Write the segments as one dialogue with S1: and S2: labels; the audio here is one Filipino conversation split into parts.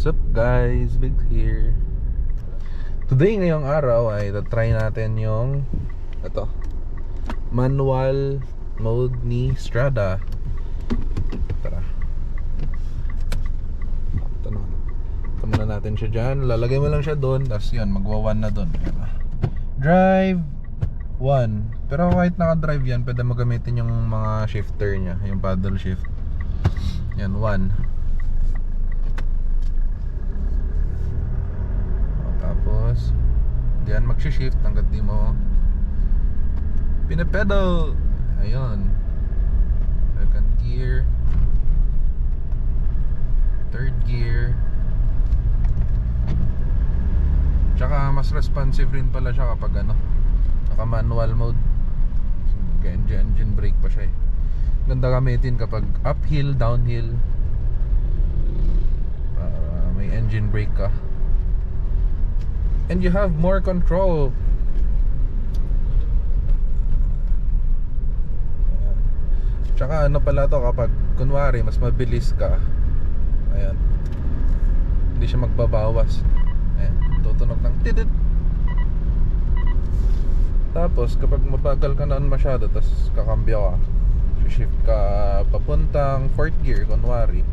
S1: What's up guys, Big here. Today ngayong araw ay try natin yung ito, manual mode ni Strada. Tara. Ito naman. Ito muna natin siya dyan. Lalagay mo lang siya doon. Tapos yun, magwa 1 na doon. Drive 1. Pero kahit naka-drive yan, pwede mo gamitin yung mga shifter nya, yung paddle shift. Yan, 1. Tapos diyan mag-shift hanggat di mo pinapedal. Ayun, second gear, third gear. Tsaka mas responsive rin pala siya kapag naka manual mode. Engine brake pa siya eh. Ganda gamitin kapag uphill, downhill. May engine brake ka and you have more control. Tsaka pala to kapag kunwari mas mabilis ka, ayan, hindi siya magbabawas. Ayan, tutunog ng tidit. Tapos kapag mabagal ka naman masyado, tapos kakambyo ka, shift ka papuntang 4th gear kunwari,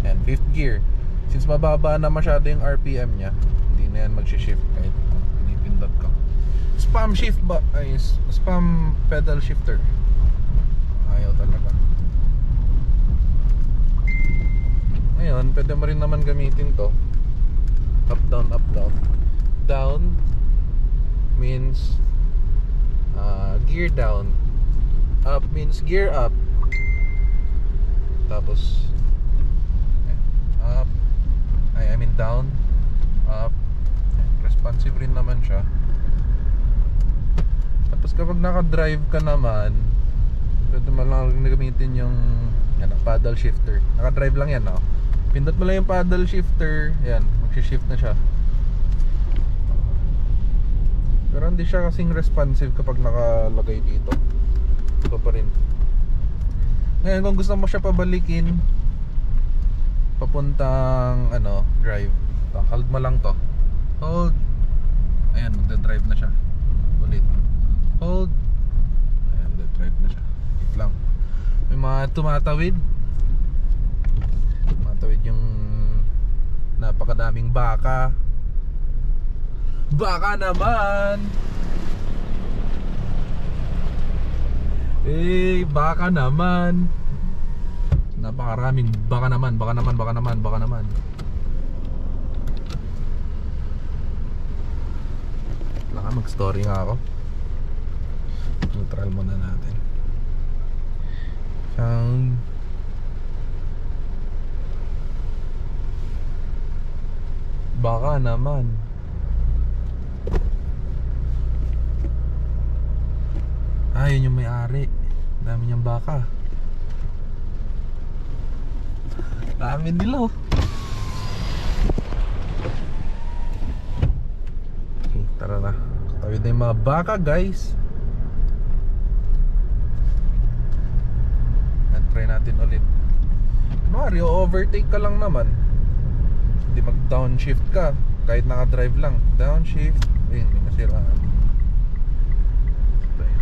S1: and 5th gear, since mababa na masyado yung RPM nya, hindi na yan mag-shift kahit pinipindot ka. Spam shift ba? Ay, spam pedal shifter. Ayaw talaga. Ngayon, pwede mo rin naman gamitin to. Up, down, up, down. Down means gear down. Up means gear up. Tapos up, I mean down, up. Responsive rin naman siya. Tapos kapag naka-drive ka naman, pwede mo lang gamitin yung paddle shifter. Naka-drive lang yan, no? Pindot mo lang yung paddle shifter, yan, mag-shift na siya. Pero hindi siya kasing responsive kapag nakalagay dito. Ito pa rin. Ngayon, kung gusto mo siya pabalikin papuntang drive, hold mo lang to. Hold. Ayan, magda-drive na siya. Ulit. Hold. Ayan, magda-drive na siya. Wait lang. May mga tumatawid. Tumatawid yung napakadaming baka. Baka naman. Baka naman. Napakaraming baka naman, baka naman, baka naman, baka naman. Mag-story nga ako. Neutral muna natin. Sound. Baka naman. Yun yung may-ari. Dami niyang baka. Dami nila. Okay, tara na. Tawid na yung mga baka, guys. And try natin ulit. Mario, overtake ka lang naman. Hindi mag-downshift ka. Kahit naka-drive lang. Downshift. Ayun, may nasiraan.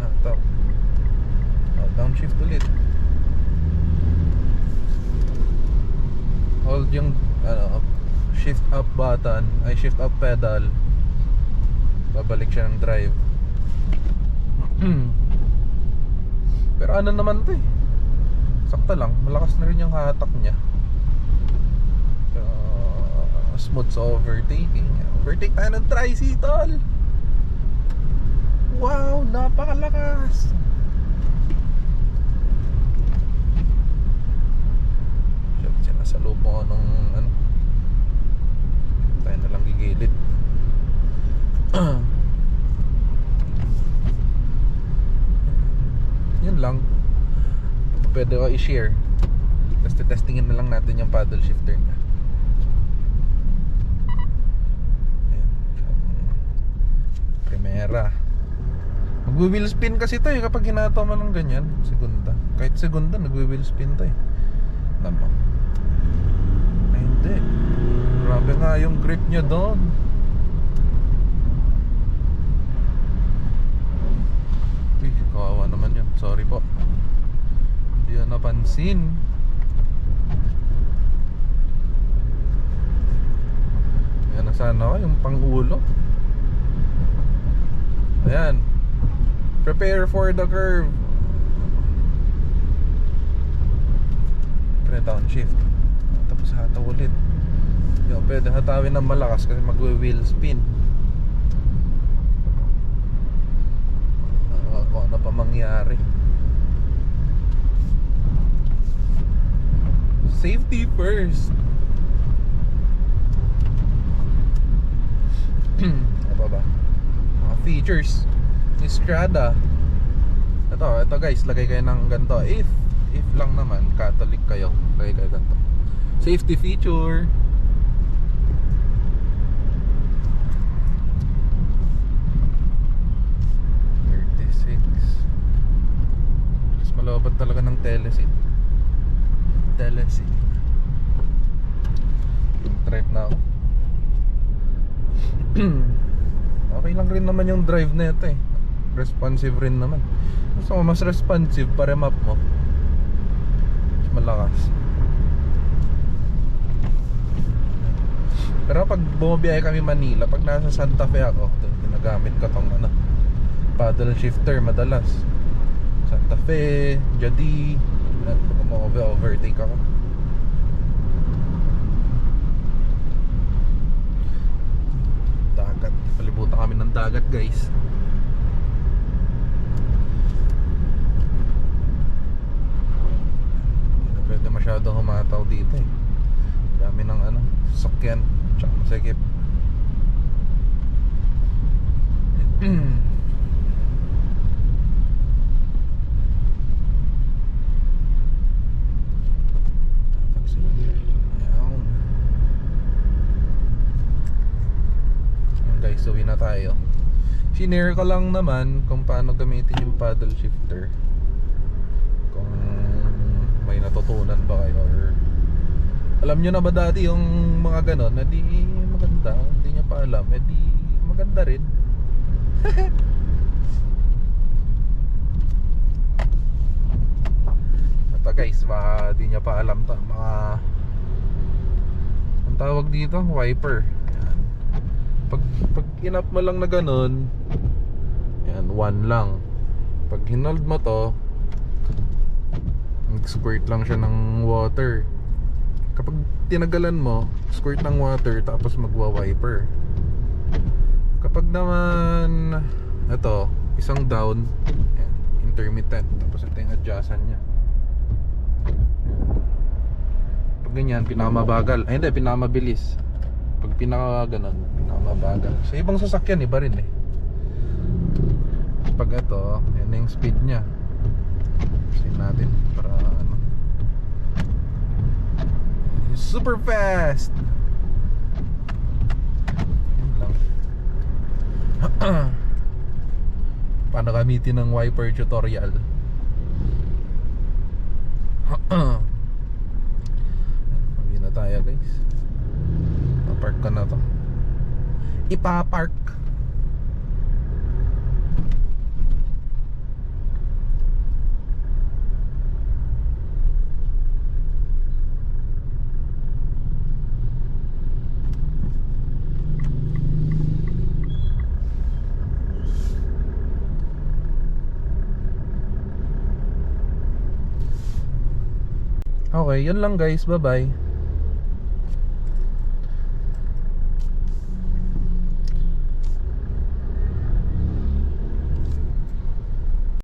S1: Hataw. Downshift ulit. Hold yung shift up button. Ay, shift up pedal. Babalik siya ng drive. Pero naman to eh, sakta lang, malakas na rin yung hatak niya. Smooth sa overtaking. Overtake tayo ng tricycle. Wow, napakalakas. Sinasalubong ko nung tayo na lang gigilid. Yan lang. Pwede ko i-share. Tapos testingin na lang natin yung paddle shifter niya. Ayan. Primera. Mag-wheel spin kasi ito eh kapag hinataw mo ng ganyan. Segunda. Kahit segunda nag-wheel spin to eh. Tama. Ay hindi. nga yung grip niya doon. Uy, kawawa naman yun. Sorry po. Hindi na napansin. Yan na sana yung pangulo. Ayan. Prepare for the curve. Pre-downshift. Tapos hataw ulit. Yung pwede hatawin ng malakas kasi mag-wheel spin. Kung ano pa mangyari. Safety first. Ano ba? Mga features ni Strada. Ito guys, lagay kayo ng ganito. If lang naman Catholic kayo, lagay kayo ganito. Safety feature. Mas malapad talaga ng telesin. Drive na ako. Okay lang rin naman yung drive na ito eh. Responsive rin naman. So mas responsive para map mo. Mas malakas. Pero pag bumabiyahe kami Manila, pag nasa Santa Fe ako, ginagamit ko tong paddle shifter madalas. Santa Fe, Jadi, overtake ako. Dagat, palibutan kami ng dagat guys. Hindi na pwede masyado humataw dito eh. Dami ng sakyan, tsaka masikip. Guys, uwi na tayo. Shinare ko lang naman kung paano gamitin yung paddle shifter. Kung may natutunan ba kayo or alam nyo na ba dati yung mga ganon na di maganda, hindi nyo pa alam, di maganda rin. Ito guys, baka di nyo pa alam to, mga ang tawag dito, wiper. Pag inap mo lang na ganun, yan, 1 lang. Pag hinold mo to, nag-squirt lang siya ng water. Kapag tinagalan mo, squirt ng water tapos magwa-wiper. Kapag naman ito, isang down, yan, intermittent, tapos ito yung adjustan nya. Pag ganyan, pinakamabagal. Ay hindi, pinakamabilis. Pag pinaka-ganon, pinakamabagal. Sa ibang sasakyan, iba rin eh. Pag ito, yan yung speed nya. Sayin natin para super fast. Yun lang. Paano gamitin ng wiper tutorial. Uwi na tayo guys. Park ko na to. Ipapark. Okay, yun lang guys. Bye bye.